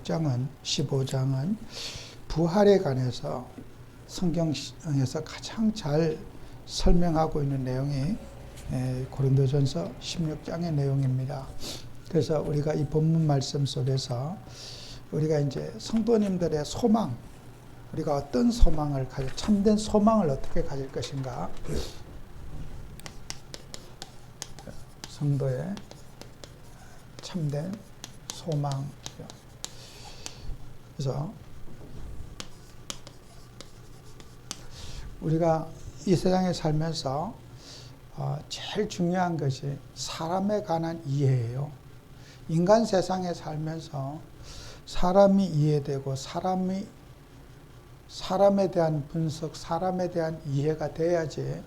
15장은 부활에 관해서 성경에서 가장 잘 설명하고 있는 내용이 고린도전서 16장의 내용입니다. 그래서 우리가 이 본문 말씀 속에서 우리가 이제 성도님들의 소망, 우리가 어떤 소망을 참된 소망을 어떻게 가질 것인가, 성도의 참된 소망. 그래서 우리가 이 세상에 살면서 제일 중요한 것이 사람에 관한 이해예요. 인간 세상에 살면서 사람이 이해되고 사람에 대한 분석, 사람에 대한 이해가 돼야지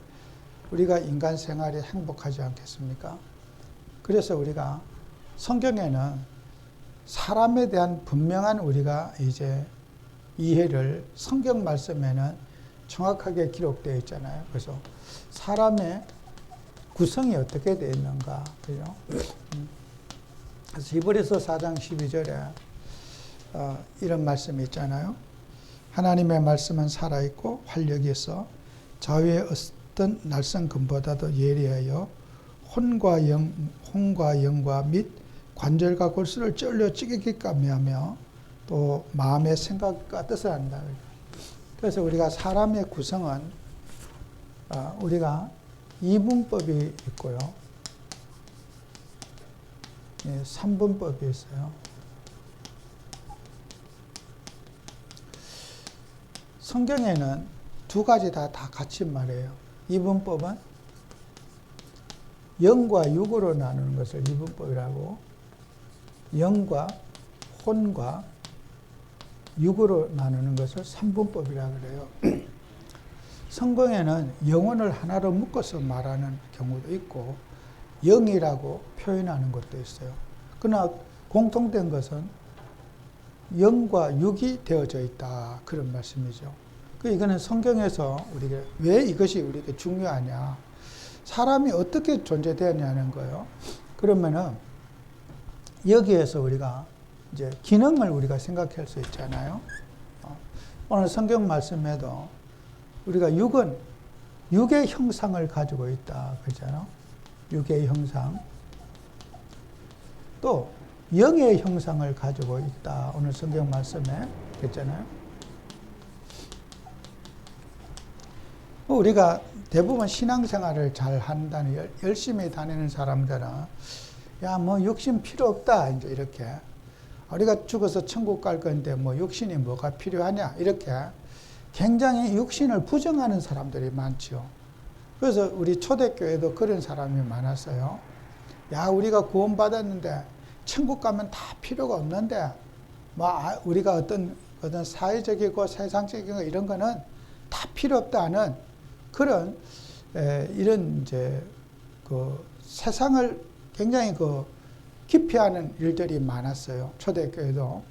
우리가 인간 생활이 행복하지 않겠습니까? 그래서 우리가 성경에는 사람에 대한 분명한 우리가 이제 이해를 성경 말씀에는 정확하게 기록되어 있잖아요. 그래서 사람의 구성이 어떻게 되어 있는가, 그죠? 그래서 히브리서 4장 12절에 이런 말씀이 있잖아요. 하나님의 말씀은 살아있고 활력이 있어 좌우의 어떤 날선 금보다도 예리하여 혼과 영과 및 관절과 골수를 찔러 찌르게 까매하며 또 마음의 생각과 뜻을 안다. 그래서 우리가 사람의 구성은 우리가 이분법이 있고요, 3분법이 있어요. 성경에는 두 가지 다 같이 말해요. 이분법은 영과 육으로 나누는 것을 이분법이라고, 영과 혼과 육으로 나누는 것을 삼분법이라고 그래요. 성경에는 영혼을 하나로 묶어서 말하는 경우도 있고 영이라고 표현하는 것도 있어요. 그러나 공통된 것은 영과 육이 되어져 있다, 그런 말씀이죠. 이거는 성경에서 우리가 왜 이것이 우리에게 중요하냐, 사람이 어떻게 존재되었냐는 거예요. 그러면은 여기에서 우리가 이제 기능을 우리가 생각할 수 있잖아요. 오늘 성경 말씀에도 우리가 육은 육의 형상을 가지고 있다 그러잖아요. 육의 형상. 또 영의 형상을 가지고 있다, 오늘 성경 말씀에 그랬잖아요. 우리가 대부분 신앙생활을 잘 한다는, 열심히 다니는 사람들은 야, 뭐 육신 필요 없다, 이제 이렇게. 우리가 죽어서 천국 갈 건데 뭐 육신이 뭐가 필요하냐, 이렇게 굉장히 육신을 부정하는 사람들이 많죠. 그래서 우리 초대교회도 그런 사람이 많았어요. 야, 우리가 구원받았는데 천국 가면 다 필요가 없는데 뭐 우리가 어떤 사회적이고 세상적인 거 이런 거는 다 필요 없다는 그런 이런 이제 그 세상을 굉장히 기피하는 일들이 많았어요. 초대교회도.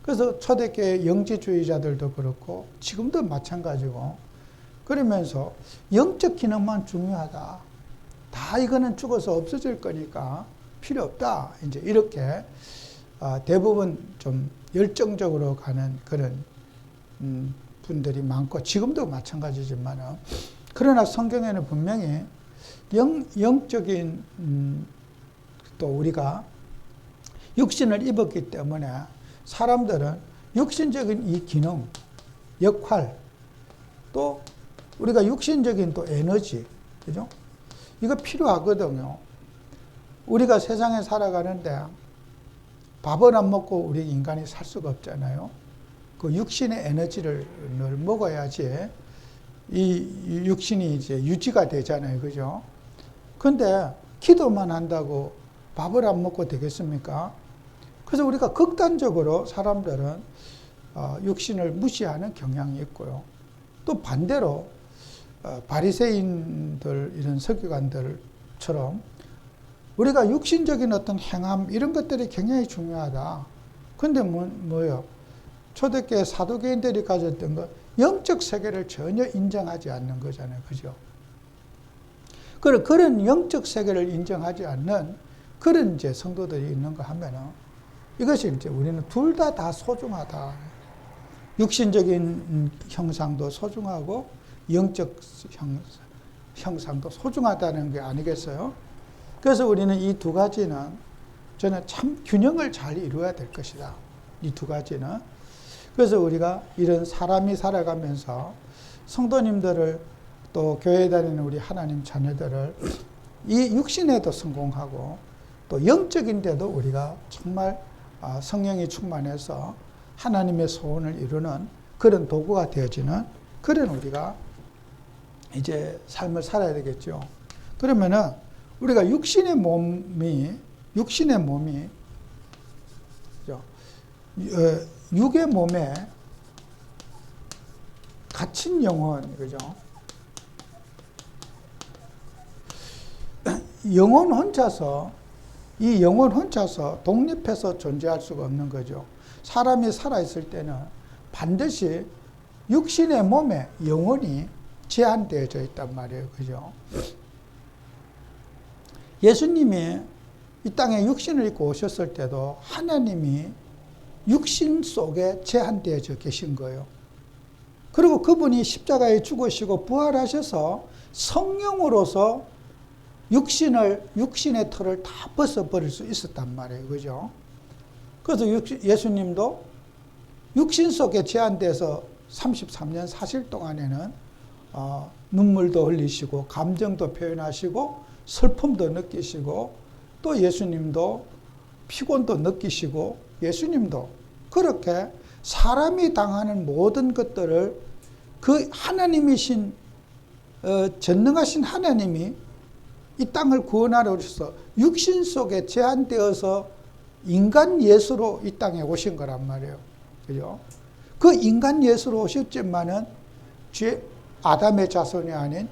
그래서 초대교회 영지주의자들도 그렇고 지금도 마찬가지고, 그러면서 영적 기능만 중요하다, 다 이거는 죽어서 없어질 거니까 필요 없다, 이제 이렇게 대부분 좀 열정적으로 가는 그런 분들이 많고, 지금도 마찬가지지만은, 그러나 성경에는 분명히 영적인 또 우리가 육신을 입었기 때문에 사람들은 육신적인 이 기능, 역할, 또 우리가 육신적인 또 에너지, 그죠? 이거 필요하거든요. 우리가 세상에 살아가는데 밥을 안 먹고 우리 인간이 살 수가 없잖아요. 그 육신의 에너지를 늘 먹어야지 이 육신이 이제 유지가 되잖아요. 그죠? 근데 기도만 한다고 밥을 안 먹고 되겠습니까? 그래서 우리가 극단적으로 사람들은 육신을 무시하는 경향이 있고요. 또 반대로 바리새인들, 이런 서기관들처럼 우리가 육신적인 어떤 행함 이런 것들이 굉장히 중요하다. 근데 뭐요? 초대교회 사도계인들이 가졌던 것, 영적 세계를 전혀 인정하지 않는 거잖아요. 그죠? 그런 영적 세계를 인정하지 않는 그런 이제 성도들이 있는가 하면은 이것이 이제 우리는 둘 다 소중하다. 육신적인 형상도 소중하고 영적 형상도 소중하다는 게 아니겠어요? 그래서 우리는 이 두 가지는 저는 참 균형을 잘 이루어야 될 것이다. 이 두 가지는. 그래서 우리가 이런 사람이 살아가면서 성도님들을 또 교회 다니는 우리 하나님 자녀들을 이 육신에도 성공하고 또 영적인데도 우리가 정말 성령이 충만해서 하나님의 소원을 이루는 그런 도구가 되어지는 그런 우리가 이제 삶을 살아야 되겠죠. 그러면은 우리가 육신의 몸이 육의 몸에 갇힌 영혼, 그죠? 영혼 혼자서 독립해서 존재할 수가 없는 거죠. 사람이 살아있을 때는 반드시 육신의 몸에 영혼이 제한되어져 있단 말이에요. 그죠? 예수님이 이 땅에 육신을 입고 오셨을 때도 하나님이 육신 속에 제한되어져 계신 거예요. 그리고 그분이 십자가에 죽으시고 부활하셔서 성령으로서 육신의 털을 다 벗어버릴 수 있었단 말이에요. 그죠? 그래서 예수님도 육신 속에 제한돼서 33년 사실 동안에는 눈물도 흘리시고 감정도 표현하시고 슬픔도 느끼시고 또 예수님도 피곤도 느끼시고 예수님도 그렇게 사람이 당하는 모든 것들을 그 하나님이신 전능하신 하나님이 이 땅을 구원하러 오셔서 육신 속에 제한되어서 인간 예수로 이 땅에 오신 거란 말이에요. 그죠? 그 인간 예수로 오셨지만은 아담의 자손이 아닌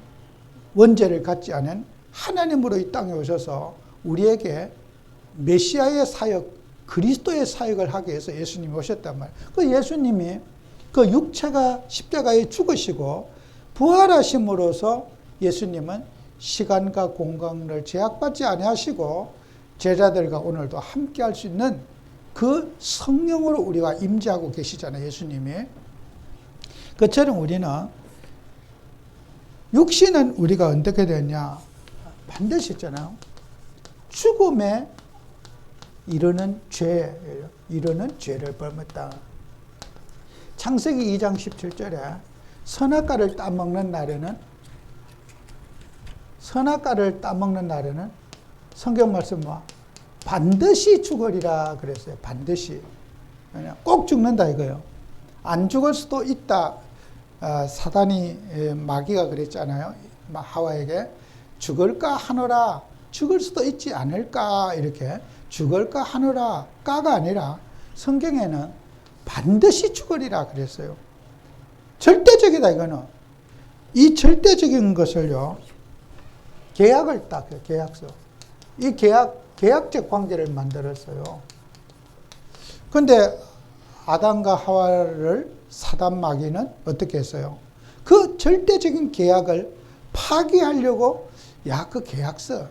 원죄를 갖지 않은 하나님으로 이 땅에 오셔서 우리에게 메시아의 사역, 그리스도의 사역을 하기 위해서 예수님이 오셨단 말이에요. 그 예수님이 그 육체가 십자가에 죽으시고 부활하심으로써 예수님은 시간과 공간을 제약받지 아니하시고 제자들과 오늘도 함께 할 수 있는 그 성령으로 우리가 임재하고 계시잖아요. 예수님이. 그처럼 우리는 육신은 우리가 어떻게 되냐 반드시 있잖아요. 죽음에 이르는 죄를 범했다. 창세기 2장 17절에 선악과를 따먹는 날에는 성경 말씀 반드시 죽으리라 그랬어요. 반드시. 꼭 죽는다 이거예요. 안 죽을 수도 있다. 사단이 마귀가 그랬잖아요. 하와에게 죽을까 하노라. 죽을 수도 있지 않을까 이렇게 죽을까 하노라. 까가 아니라 성경에는 반드시 죽으리라 그랬어요. 절대적이다 이거는. 이 절대적인 것을요. 계약을 딱 계약서. 이 계약적 관계를 만들었어요. 그런데 아담과 하와를 사단 마귀는 어떻게 했어요? 그 절대적인 계약을 파기하려고 그 계약서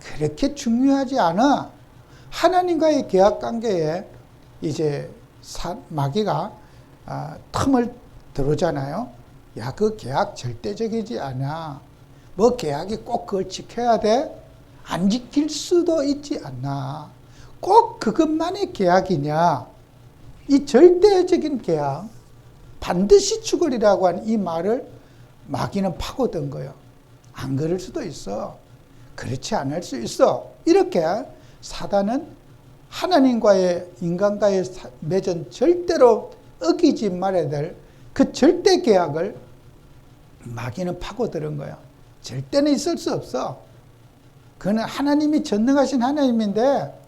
그렇게 중요하지 않아. 하나님과의 계약 관계에 이제 마귀가 틈을 들어오잖아요. 그 계약 절대적이지 않아. 뭐 계약이 꼭 그걸 지켜야 돼? 안 지킬 수도 있지 않나. 꼭 그것만의 계약이냐. 이 절대적인 계약, 반드시 죽으리라고 한 이 말을 마귀는 파고든 거예요. 안 그럴 수도 있어. 그렇지 않을 수 있어. 이렇게 사단은 하나님과의 인간과의 맺은 절대로 어기지 말아야 될 그 절대 계약을 마귀는 파고드는 거야. 절대는 있을 수 없어. 그는 하나님이 전능하신 하나님인데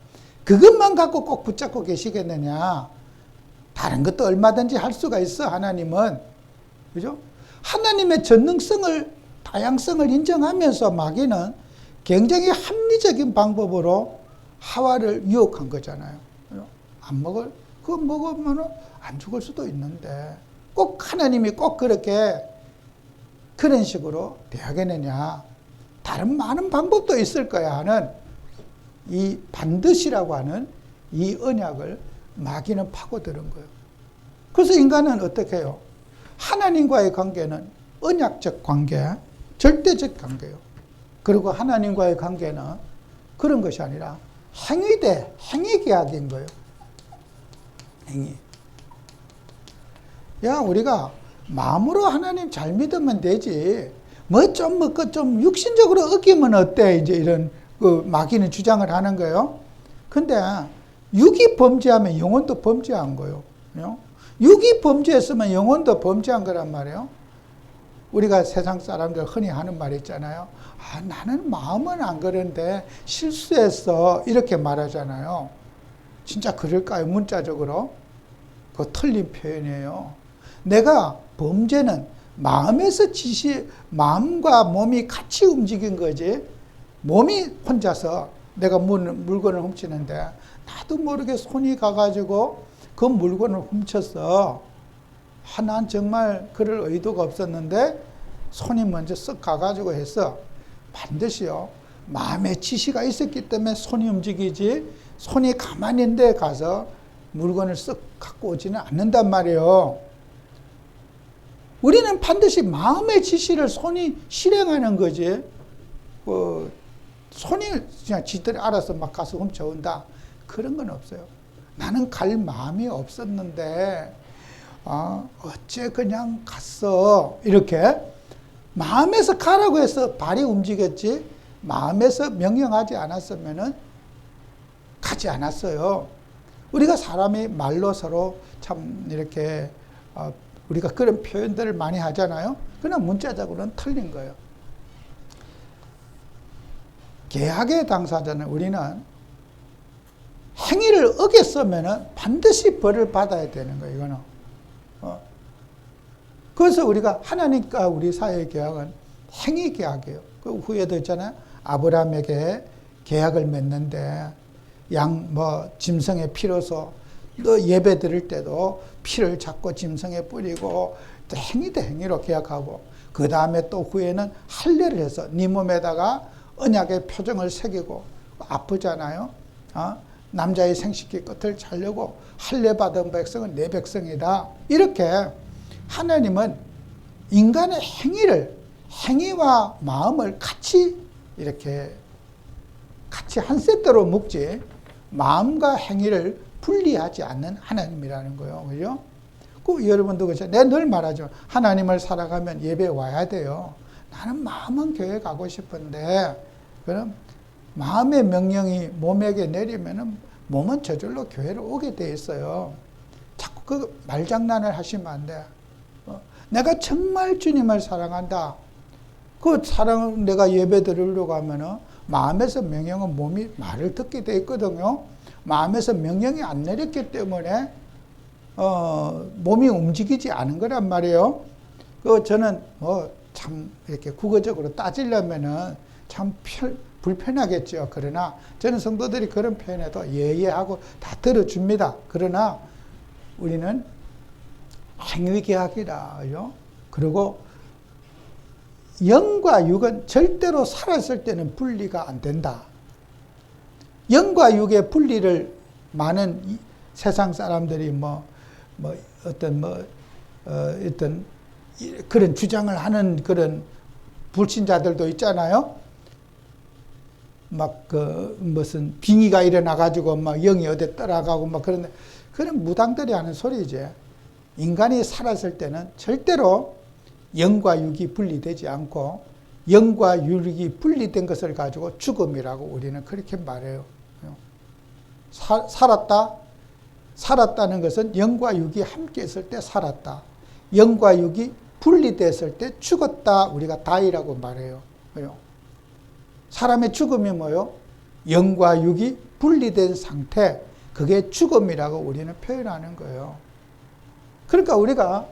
그것만 갖고 꼭 붙잡고 계시겠느냐. 다른 것도 얼마든지 할 수가 있어. 하나님은. 그죠? 하나님의 전능성을 다양성을 인정하면서 마귀는 굉장히 합리적인 방법으로 하와를 유혹한 거잖아요. 그거 먹으면 안 죽을 수도 있는데 꼭 하나님이 꼭 그런 식으로 대하겠느냐. 다른 많은 방법도 있을 거야 하는 이 반드시라고 하는 이 언약을 마귀는 파고드는 거예요. 그래서 인간은 어떻게 해요? 하나님과의 관계는 언약적 관계, 절대적 관계예요. 그리고 하나님과의 관계는 그런 것이 아니라 행위계약인 거예요. 행위. 야, 우리가 마음으로 하나님 잘 믿으면 되지. 좀 육신적으로 어기면 어때? 이제 이런 그 마귀는 주장을 하는 거예요. 근데 육이 범죄하면 영혼도 범죄한 거예요. 육이 범죄했으면 영혼도 범죄한 거란 말이에요. 우리가 세상 사람들 흔히 하는 말 있잖아요. 아, 나는 마음은 안 그런데 실수했어. 이렇게 말하잖아요. 진짜 그럴까요? 문자적으로? 그거 틀린 표현이에요. 내가 범죄는 마음에서 마음과 몸이 같이 움직인 거지. 몸이 혼자서 내가 물건을 훔치는데 나도 모르게 손이 가가지고 그 물건을 훔쳤어. 난 정말 그럴 의도가 없었는데 손이 먼저 쓱 가가지고 했어. 반드시요. 마음의 지시가 있었기 때문에 손이 움직이지 손이 가만히 있는 데 가서 물건을 쓱 갖고 오지는 않는단 말이에요. 우리는 반드시 마음의 지시를 손이 실행하는 거지. 손이 그냥 지들이 알아서 막 가서 훔쳐온다. 그런 건 없어요. 나는 갈 마음이 없었는데 어째 그냥 갔어. 이렇게 마음에서 가라고 해서 발이 움직였지 마음에서 명령하지 않았으면은 가지 않았어요. 우리가 사람이 말로 서로 참 이렇게 우리가 그런 표현들을 많이 하잖아요. 그러나 문자적으로는 틀린 거예요. 계약의 당사자는 우리는 행위를 어겼으면 반드시 벌을 받아야 되는 거예요. 이거는. 그래서 우리가 하나님과 우리 사이의 계약은 행위 계약이에요. 그 후에도 있잖아요. 아브라함에게 계약을 맺는데 짐승의 피로서 너 예배 드릴 때도 피를 잡고 짐승에 뿌리고 행위 대 행위로 계약하고 그 다음에 또 후에는 할례를 해서 네 몸에다가 언약의 표정을 새기고 아프잖아요. 남자의 생식기 끝을 자르고 할례 받은 백성은 내 백성이다. 이렇게 하나님은 인간의 행위와 마음을 같이 한 세트로 묶지 마음과 행위를 분리하지 않는 하나님이라는 거예요. 그죠? 여러분도 그렇죠. 내가 늘 말하죠. 하나님을 살아가면 예배 와야 돼요. 나는 마음은 교회 가고 싶은데 그럼 마음의 명령이 몸에게 내리면은 몸은 저절로 교회로 오게 돼 있어요. 자꾸 그 말장난을 하시면 안 돼. 내가 정말 주님을 사랑한다. 그 사랑을 내가 예배 드리려고 하면은 마음에서 명령은 몸이 말을 듣게 돼 있거든요. 마음에서 명령이 안 내렸기 때문에 몸이 움직이지 않은 거란 말이에요. 저는 참 이렇게 국어적으로 따지려면은 참 불편하겠죠. 그러나 저는 성도들이 그런 표현에도 예하고 다 들어줍니다. 그러나 우리는 행위계약이다. 그리고 영과 육은 절대로 살았을 때는 분리가 안 된다. 영과 육의 분리를 많은 세상 사람들이 어떤 그런 주장을 하는 그런 불신자들도 있잖아요. 무슨 빙의가 일어나가지고 영이 어디 떠나가고 그런 무당들이 하는 소리지. 인간이 살았을 때는 절대로 영과 육이 분리되지 않고 영과 육이 분리된 것을 가지고 죽음이라고 우리는 그렇게 말해요. 살았다는 것은 영과 육이 함께 있을 때 살았다. 영과 육이 분리됐을 때 죽었다. 우리가 다이라고 말해요. 사람의 죽음이 뭐예요? 영과 육이 분리된 상태. 그게 죽음이라고 우리는 표현하는 거예요. 그러니까 우리가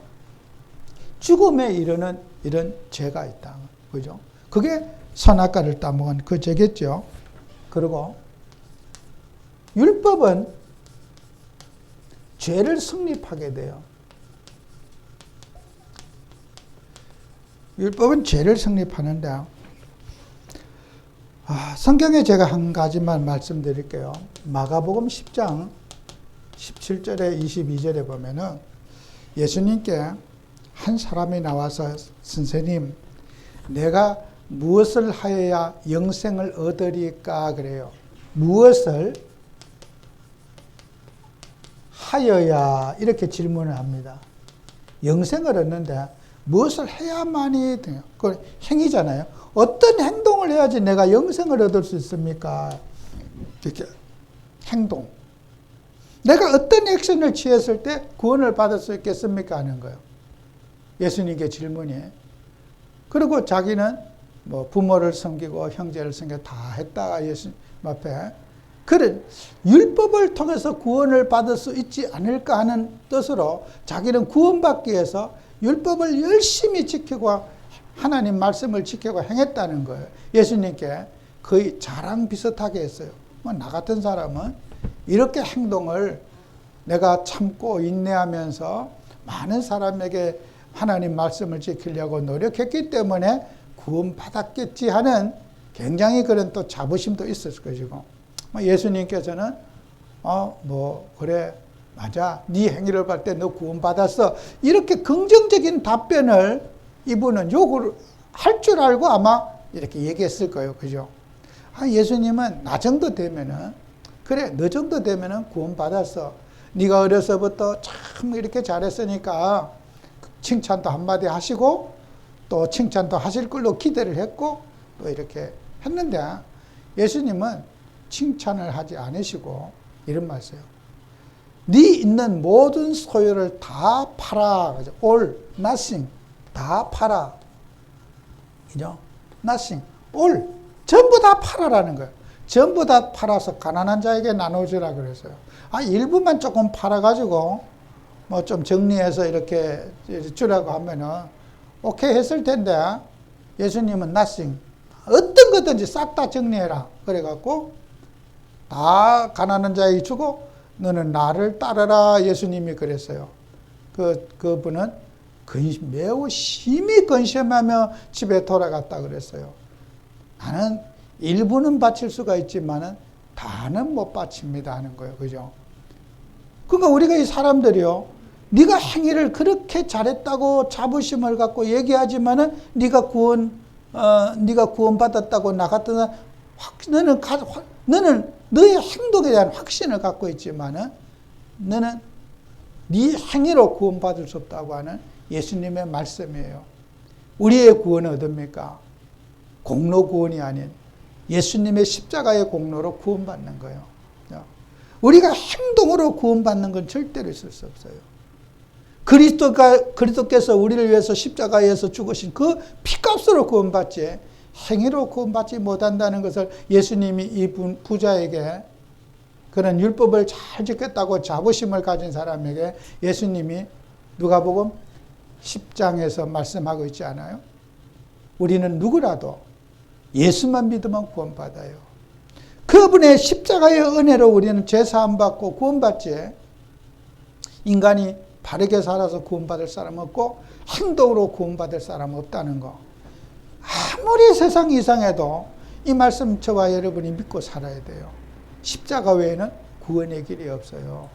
죽음에 이르는 이런 죄가 있다. 그죠? 그게 선악과를 따먹은 그 죄겠죠. 그리고 율법은 죄를 성립하게 돼요. 율법은 죄를 성립하는데 성경에 제가 한 가지만 말씀드릴게요. 마가복음 10장 17절에 22절에 보면은 예수님께 한 사람이 나와서 선생님, 내가 무엇을 하여야 영생을 얻으리까 그래요. 무엇을 하여야 이렇게 질문을 합니다. 영생을 얻는데 무엇을 해야만이 돼요? 그 행위잖아요. 어떤 행동을 해야지 내가 영생을 얻을 수 있습니까? 이렇게 행동. 내가 어떤 액션을 취했을 때 구원을 받을 수 있겠습니까? 하는 거예요. 예수님께 질문이. 그리고 자기는 뭐 부모를 섬기고 형제를 섬기고 다 했다가 예수님 앞에 그런 율법을 통해서 구원을 받을 수 있지 않을까 하는 뜻으로 자기는 구원받기 위해서 율법을 열심히 지키고 하나님 말씀을 지키고 행했다는 거예요. 예수님께 거의 자랑 비슷하게 했어요. 나 같은 사람은 이렇게 행동을 내가 참고 인내하면서 많은 사람에게 하나님 말씀을 지키려고 노력했기 때문에 구원받았겠지 하는 굉장히 그런 또 자부심도 있었을 것이고, 예수님께서는 그래 맞아, 네 행위를 볼 때 너 구원받았어, 이렇게 긍정적인 답변을 이분은 욕을 할 줄 알고 아마 이렇게 얘기했을 거예요. 그죠? 예수님은 나 정도 되면은, 그래 너 정도 되면은 구원받았어, 네가 어려서부터 참 이렇게 잘했으니까 칭찬도 한마디 하시고 또 칭찬도 하실 걸로 기대를 했고 또 이렇게 했는데, 예수님은 칭찬을 하지 않으시고 이런 말씀이에요. 네 있는 모든 소유를 다 팔아. all, nothing. 다 팔아. 그죠? nothing, all. 전부 다 팔아라는 거예요. 전부 다 팔아서 가난한 자에게 나눠주라 그랬어요. 일부만 조금 팔아가지고 뭐 좀 정리해서 이렇게 주라고 하면은 오케이 했을 텐데, 예수님은 nothing. 어떤 거든지 싹 다 정리해라. 그래갖고 다 가난한 자에게 주고 너는 나를 따르라. 예수님이 그랬어요. 그분은 매우 심히 근심하며 집에 돌아갔다 그랬어요. 나는 일부는 바칠 수가 있지만은 다는 못 바칩니다 하는 거예요. 그죠? 그러니까 우리가 이 사람들이요, 네가 행위를 그렇게 잘했다고 자부심을 갖고 얘기하지만은 네가 구원받았다고 나 같은 사람, 너는 너의 행동에 대한 확신을 갖고 있지만은 너는 네 행위로 구원받을 수 없다고 하는 예수님의 말씀이에요. 우리의 구원은 어딥니까? 공로 구원이 아닌 예수님의 십자가의 공로로 구원받는 거예요. 우리가 행동으로 구원받는 건 절대로 있을 수 없어요. 그리스도께서 우리를 위해서 십자가에서 죽으신 그 피값으로 구원받지 행위로 구원받지 못한다는 것을 예수님이 이 부자에게, 그런 율법을 잘 지켰다고 자부심을 가진 사람에게 예수님이 누가복음 10장에서 말씀하고 있지 않아요? 우리는 누구라도 예수만 믿으면 구원받아요. 그분의 십자가의 은혜로 우리는 죄사함 받고 구원받지, 인간이 바르게 살아서 구원받을 사람 없고 행동으로 구원받을 사람 없다는 거. 아무리 세상 이상해도 이 말씀 저와 여러분이 믿고 살아야 돼요. 십자가 외에는 구원의 길이 없어요.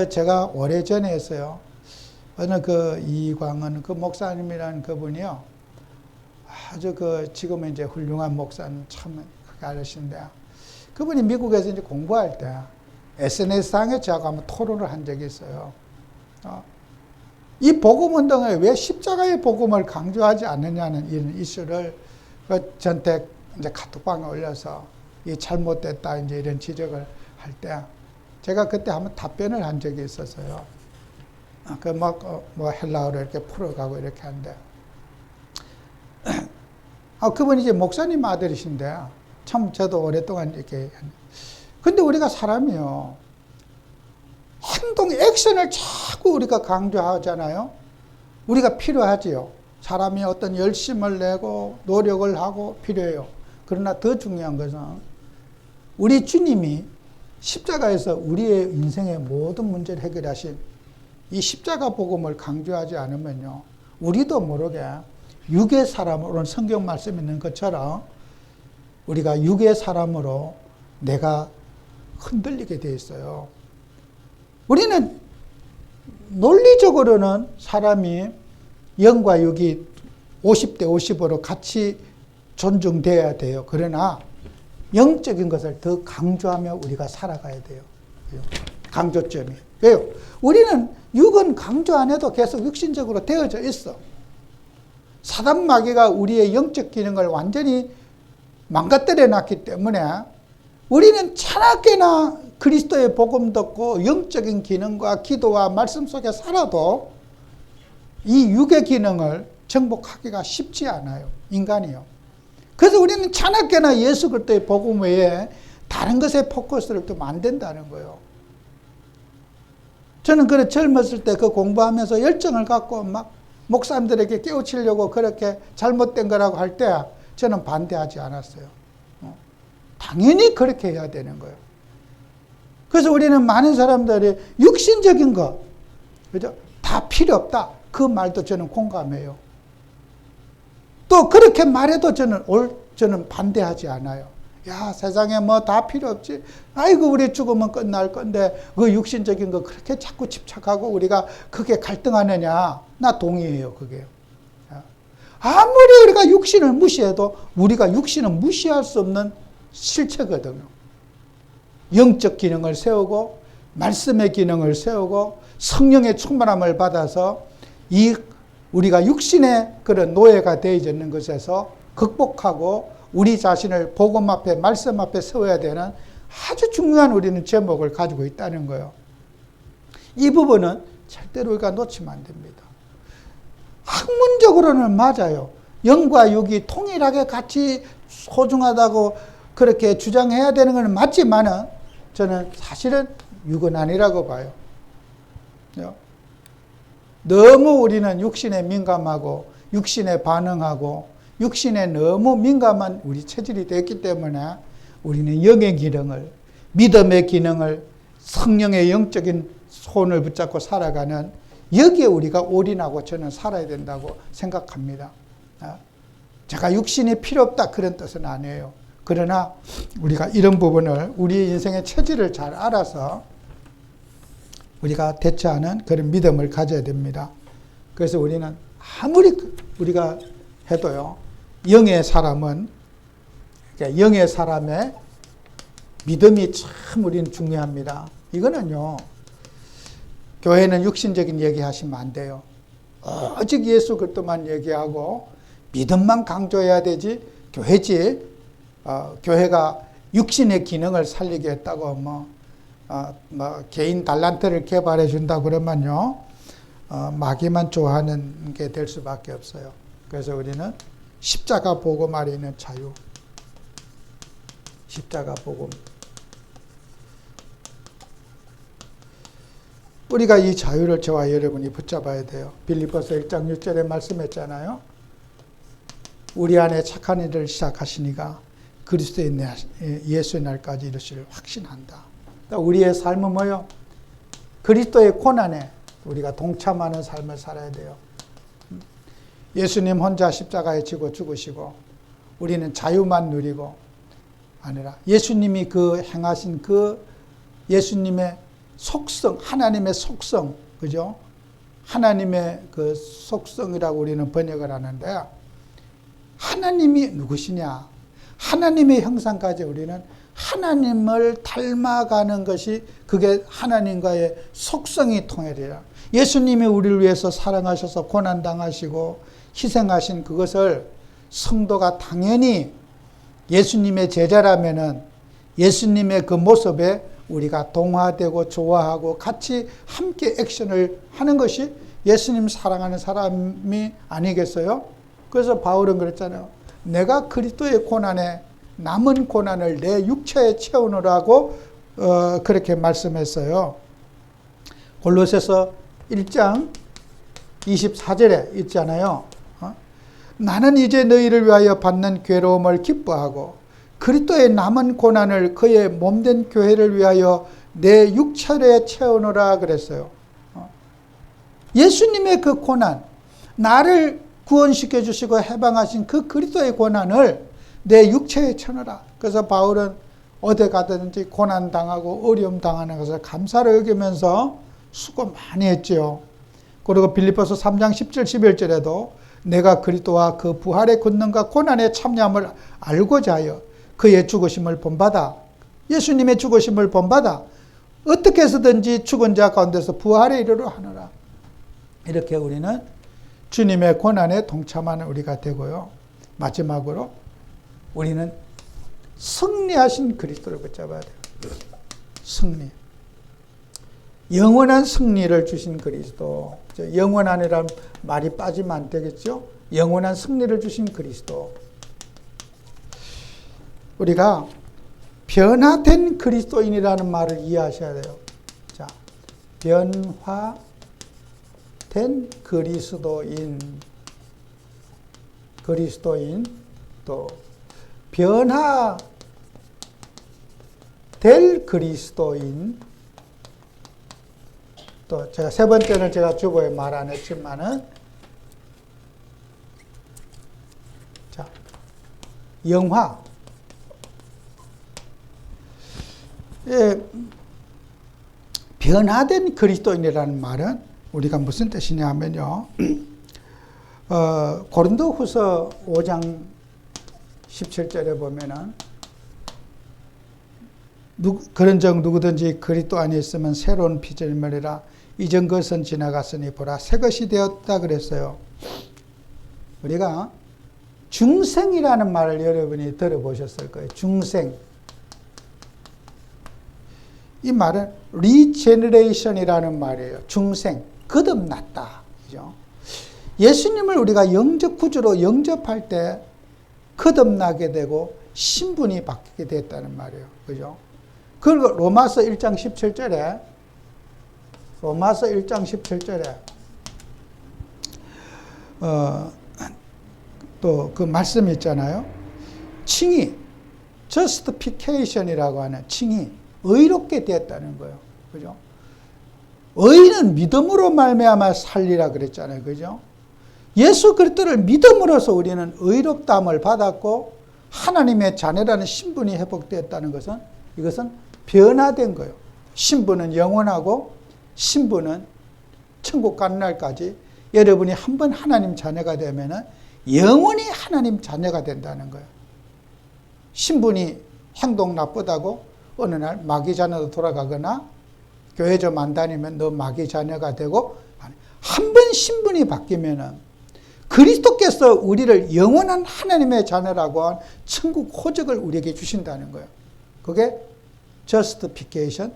제가 오래전에 했어요. 어느 이광은 목사님이라는 그분이요, 아주 지금은 이제 훌륭한 목사는 참 아저씨인데, 그분이 미국에서 이제 공부할 때 SNS상에 저하고 한번 토론을 한 적이 있어요. 이 복음운동에 왜 십자가의 복음을 강조하지 않느냐는 이런 이슈를 저한테 이제 카톡방에 올려서 이 잘못됐다 이제 이런 지적을 할 때, 제가 그때 한번 답변을 한 적이 있었어요. 헬라어로 이렇게 풀어가고 이렇게 하는데, 그분이 이제 목사님 아들이신데, 참 저도 오랫동안 이렇게. 근데 우리가 사람이요, 행동, 액션을 자꾸 우리가 강조하잖아요. 우리가 필요하지요. 사람이 어떤 열심을 내고 노력을 하고 필요해요. 그러나 더 중요한 것은 우리 주님이 십자가에서 우리의 인생의 모든 문제를 해결하신 이 십자가 복음을 강조하지 않으면요, 우리도 모르게 육의 사람으로는 성경 말씀 있는 것처럼 우리가 육의 사람으로 내가 흔들리게 돼 있어요. 우리는 논리적으로는 사람이 영과 육이 50대 50으로 같이 존중돼야 돼요. 그러나 영적인 것을 더 강조하며 우리가 살아가야 돼요. 강조점이. 왜요? 우리는 육은 강조 안 해도 계속 육신적으로 되어져 있어. 사단 마귀가 우리의 영적 기능을 완전히 망가뜨려 놨기 때문에 우리는 차갑게나 그리스도의 복음 듣고 영적인 기능과 기도와 말씀 속에 살아도 이 육의 기능을 정복하기가 쉽지 않아요. 인간이요. 그래서 우리는 차갑게나 예수 그리스도의 복음 외에 다른 것에 포커스를 두면 안 된다는 거예요. 저는 그래 젊었을 때 그 공부하면서 열정을 갖고 막 목사님들에게 깨우치려고 그렇게 잘못된 거라고 할 때 저는 반대하지 않았어요. 당연히 그렇게 해야 되는 거예요. 그래서 우리는 많은 사람들이 육신적인 거, 그죠? 다 필요 없다. 그 말도 저는 공감해요. 또 그렇게 말해도 저는 반대하지 않아요. 야, 세상에 뭐 다 필요 없지. 아이고, 우리 죽으면 끝날 건데 그 육신적인 거 그렇게 자꾸 집착하고 우리가 그게 갈등하느냐. 나 동의해요, 그게요. 아무리 우리가 육신을 무시해도 우리가 육신은 무시할 수 없는 실체거든요. 영적 기능을 세우고 말씀의 기능을 세우고 성령의 충만함을 받아서 이 우리가 육신의 그런 노예가 되어 있는 것에서 극복하고 우리 자신을 복음 앞에 말씀 앞에 세워야 되는 아주 중요한 우리는 제목을 가지고 있다는 거예요. 이 부분은 절대로 우리가 놓치면 안 됩니다. 학문적으로는 맞아요. 영과 육이 통일하게 같이 소중하다고 그렇게 주장해야 되는 건 맞지만은 저는 사실은 육은 아니라고 봐요. 너무 우리는 육신에 민감하고 육신에 반응하고 육신에 너무 민감한 우리 체질이 됐기 때문에 우리는 영의 기능을, 믿음의 기능을, 성령의 영적인 손을 붙잡고 살아가는 여기에 우리가 올인하고 저는 살아야 된다고 생각합니다. 제가 육신이 필요 없다 그런 뜻은 아니에요. 그러나 우리가 이런 부분을 우리 인생의 체질을 잘 알아서 우리가 대처하는 그런 믿음을 가져야 됩니다. 그래서 우리는 아무리 우리가 해도요, 영의 사람은, 그러니까 영의 사람의 믿음이 참 우리는 중요합니다. 이거는요, 교회는 육신적인 얘기 하시면 안 돼요. 오직 예수 그리스도만 얘기하고 믿음만 강조해야 되지, 교회지, 교회가 육신의 기능을 살리게 했다고 개인 달란트를 개발해 준다 그러면요, 마귀만 좋아하는 게 될 수밖에 없어요. 그래서 우리는 십자가 복음 아래 있는 자유, 십자가 복음, 우리가 이 자유를 저와 여러분이 붙잡아야 돼요. 빌립보서 1장 6절에 말씀했잖아요. 우리 안에 착한 일을 시작하시니가 그리스도의 예수의 날까지 이루시를 확신한다. 우리의 삶은 뭐요? 그리스도의 고난에 우리가 동참하는 삶을 살아야 돼요. 예수님 혼자 십자가에 지고 죽으시고 우리는 자유만 누리고 아니라 예수님이 그 행하신 그 예수님의 속성, 하나님의 속성, 그죠? 하나님의 그 속성이라고 우리는 번역을 하는데, 하나님이 누구시냐? 하나님의 형상까지 우리는 하나님을 닮아가는 것이 그게 하나님과의 속성이 통일이라. 예수님이 우리를 위해서 사랑하셔서 고난당하시고 희생하신 그것을 성도가 당연히 예수님의 제자라면은 예수님의 그 모습에 우리가 동화되고 좋아하고 같이 함께 액션을 하는 것이 예수님 사랑하는 사람이 아니겠어요? 그래서 바울은 그랬잖아요. 내가 그리스도의 고난에 남은 고난을 내 육체에 채우느라고 그렇게 말씀했어요. 골로새서 1장 24절에 있잖아요. 나는 이제 너희를 위하여 받는 괴로움을 기뻐하고 그리스도의 남은 고난을 그의 몸된 교회를 위하여 내 육체에 채우느라 그랬어요. 예수님의 그 고난, 나를 구원시켜 주시고 해방하신 그 그리스도의 고난을 내 육체에 쳐넣어라. 그래서 바울은 어디 가든지 고난당하고 어려움 당하는 것을 감사로 여기면서 수고 많이 했죠. 그리고 빌립보서 3장 10절 11절에도 내가 그리스도와 그 부활의 권능과 고난의 참여함을 알고자 하여 그의 죽으심을 본받아, 예수님의 죽으심을 본받아 어떻게 해서든지 죽은 자 가운데서 부활에 이르러 하노라. 이렇게 우리는 주님의 고난에 동참하는 우리가 되고요. 마지막으로 우리는 승리하신 그리스도를 붙잡아야 돼요. 승리. 영원한 승리를 주신 그리스도. 영원한이라는 말이 빠지면 안 되겠죠? 영원한 승리를 주신 그리스도. 우리가 변화된 그리스도인이라는 말을 이해하셔야 돼요. 자, 변화된 그리스도인, 또 변화될 그리스도인, 또 제가 세 번째는 제가 주보에 말 안 했지만은, 자, 영화. 예, 변화된 그리스도인이라는 말은 우리가 무슨 뜻이냐 하면요. 고린도후서 5장 17절에 보면은 그런즉 누구든지 그리스도 안에 있으면 새로운 피조물이라 이전 것은 지나갔으니 보라 새 것이 되었다 그랬어요. 우리가 중생이라는 말을 여러분이 들어보셨을 거예요. 중생. 이 말은 리제너레이션이라는 말이에요. 중생, 거듭났다. 그죠? 예수님을 우리가 영접 구주로 영접할 때 거듭나게 되고 신분이 바뀌게 됐다는 말이에요. 그죠? 그리고 로마서 1장 17절에 또 그 말씀이 있잖아요. 칭의, justification이라고 하는 칭의, 의롭게 되었다는 거예요. 그죠? 의는 믿음으로 말미암아 살리라 그랬잖아요. 그죠? 예수 그리스도를 믿음으로써 우리는 의롭다함을 받았고 하나님의 자녀라는 신분이 회복되었다는 것은 이것은 변화된 거예요. 신분은 영원하고 신분은 천국 가는 날까지 여러분이 한번 하나님 자녀가 되면은 영원히 하나님 자녀가 된다는 거예요. 신분이 행동 나쁘다고 어느 날 마귀 자녀로 돌아가거나 교회 좀 안 다니면 너 마귀 자녀가 되고 한 번 신분이 바뀌면은 그리스도께서 우리를 영원한 하나님의 자녀라고 한 천국 호적을 우리에게 주신다는 거예요. 그게 justification,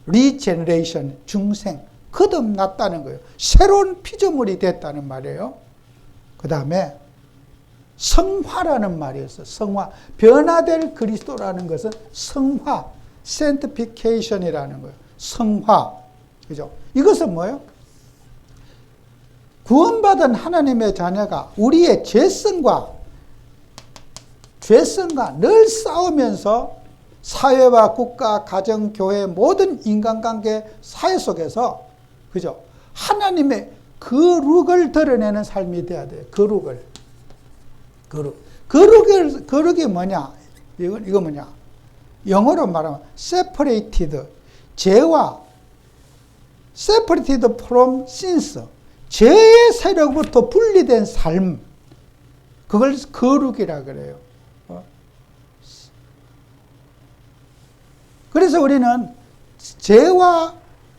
regeneration, 중생, 거듭났다는 거예요. 새로운 피조물이 됐다는 말이에요. 그 다음에 성화라는 말이 있어요. 성화. 변화될 그리스도라는 것은 성화, sanctification이라는 거예요. 성화. 그죠? 이것은 뭐예요? 구원받은 하나님의 자녀가 우리의 죄성과 늘 싸우면서 사회와 국가, 가정, 교회, 모든 인간관계, 사회 속에서, 그죠? 하나님의 거룩을 드러내는 삶이 돼야 돼요. 거룩이 뭐냐? 이거 뭐냐? 영어로 말하면 separated, 죄와 separated from sins, 죄의 세력부터 분리된 삶, 그걸 거룩이라 그래요. 그래서 우리는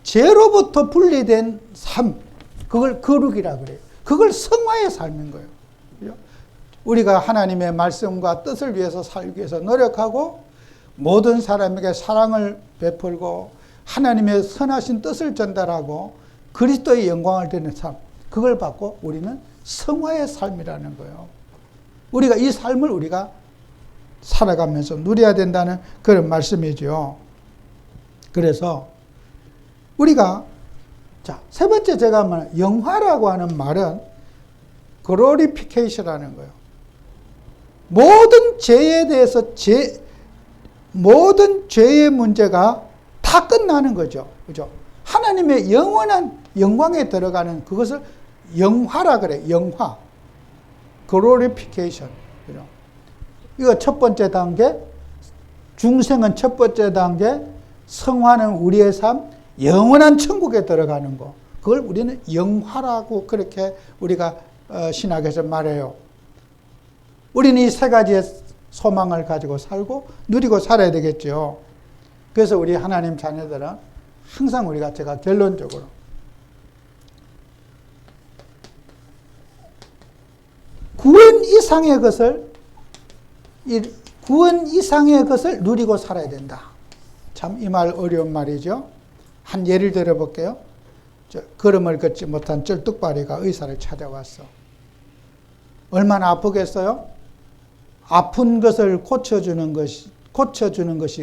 죄로부터 분리된 삶, 그걸 거룩이라 그래요. 그걸 성화의 삶인 거예요. 그죠? 우리가 하나님의 말씀과 뜻을 위해서 살기 위해서 노력하고 모든 사람에게 사랑을 베풀고 하나님의 선하신 뜻을 전달하고 그리스도의 영광을 드리는 삶, 그걸 받고 우리는 성화의 삶이라는 거예요. 우리가 이 삶을 우리가 살아가면서 누려야 된다는 그런 말씀이죠. 그래서 우리가 세 번째 제가 말한 영화라고 하는 말은 glorification이라는 거예요. 모든 죄에 대해서 모든 죄의 문제가 다 끝나는 거죠. 그죠? 하나님의 영원한 영광에 들어가는 그것을 영화라 그래. 영화. glorification. 그죠? 이거 첫 번째 단계. 중생은 첫 번째 단계. 성화는 우리의 삶, 영원한 천국에 들어가는 거. 그걸 우리는 영화라고 그렇게 우리가 신학에서 말해요. 우리는 이 세 가지의 소망을 가지고 살고 누리고 살아야 되겠죠. 그래서 우리 하나님 자녀들은 항상 우리가 제가 결론적으로 구원 이상의 것을 누리고 살아야 된다. 참 이 말 어려운 말이죠. 한 예를 들어 볼게요. 걸음을 걷지 못한 쩔뚝발이가 의사를 찾아왔어. 얼마나 아프겠어요? 아픈 것을 고쳐주는 것이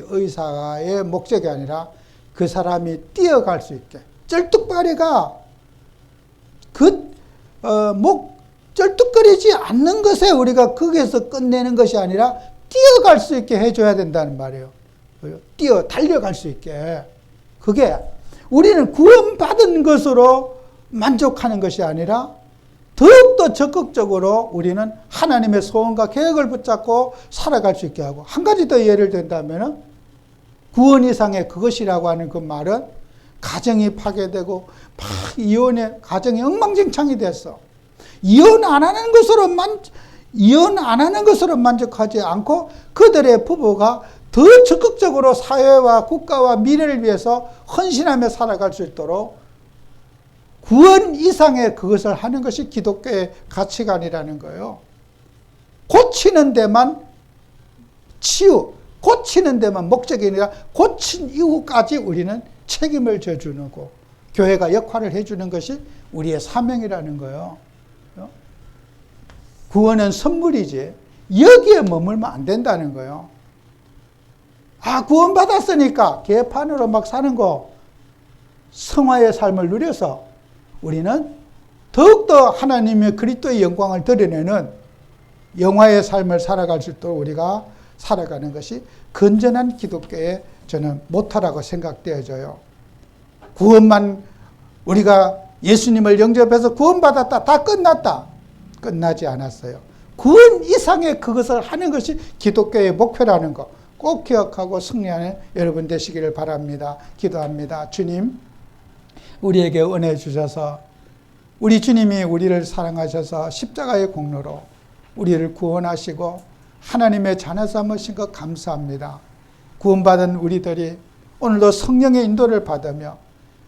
의사의 목적이 아니라 그 사람이 뛰어갈 수 있게. 쩔뚝발이가 쩔뚝거리지 않는 것에 우리가 거기에서 끝내는 것이 아니라 뛰어갈 수 있게 해줘야 된다는 말이에요. 달려갈 수 있게. 그게 우리는 구원받은 것으로 만족하는 것이 아니라 더욱더 적극적으로 우리는 하나님의 소원과 계획을 붙잡고 살아갈 수 있게 하고, 한 가지 더 예를 든다면 구원 이상의 그것이라고 하는 그 말은 가정이 파괴되고 이혼의 가정이 엉망진창이 됐어. 이혼 안 하는 것으로 만족하지 않고 그들의 부부가 더 적극적으로 사회와 국가와 미래를 위해서 헌신하며 살아갈 수 있도록 구원 이상의 그것을 하는 것이 기독교의 가치관이라는 거예요. 고치는 데만 고치는 데만 목적이 아니라 고친 이후까지 우리는 책임을 져주는 거, 교회가 역할을 해주는 것이 우리의 사명이라는 거예요. 구원은 선물이지 여기에 머물면 안 된다는 거예요. 구원받았으니까 개판으로 막 사는 거, 성화의 삶을 누려서 우리는 더욱더 하나님의 그리스도의 영광을 드러내는 영화의 삶을 살아갈 수 있도록 우리가 살아가는 것이 건전한 기독교의 저는 모토라고 생각되어져요. 구원만 우리가 예수님을 영접해서 구원받았다, 다 끝났다. 끝나지 않았어요. 구원 이상의 그것을 하는 것이 기독교의 목표라는 거 꼭 기억하고 승리하는 여러분 되시기를 바랍니다. 기도합니다. 주님, 우리에게 은혜 주셔서 우리 주님이 우리를 사랑하셔서 십자가의 공로로 우리를 구원하시고 하나님의 자녀 삼으신 것 감사합니다. 구원받은 우리들이 오늘도 성령의 인도를 받으며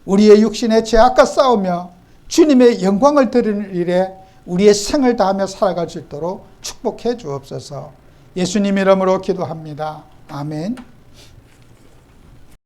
우리의 육신의 죄악과 싸우며 주님의 영광을 드리는 일에 우리의 생을 다하며 살아갈 수 있도록 축복해 주옵소서. 예수님 이름으로 기도합니다. 아멘.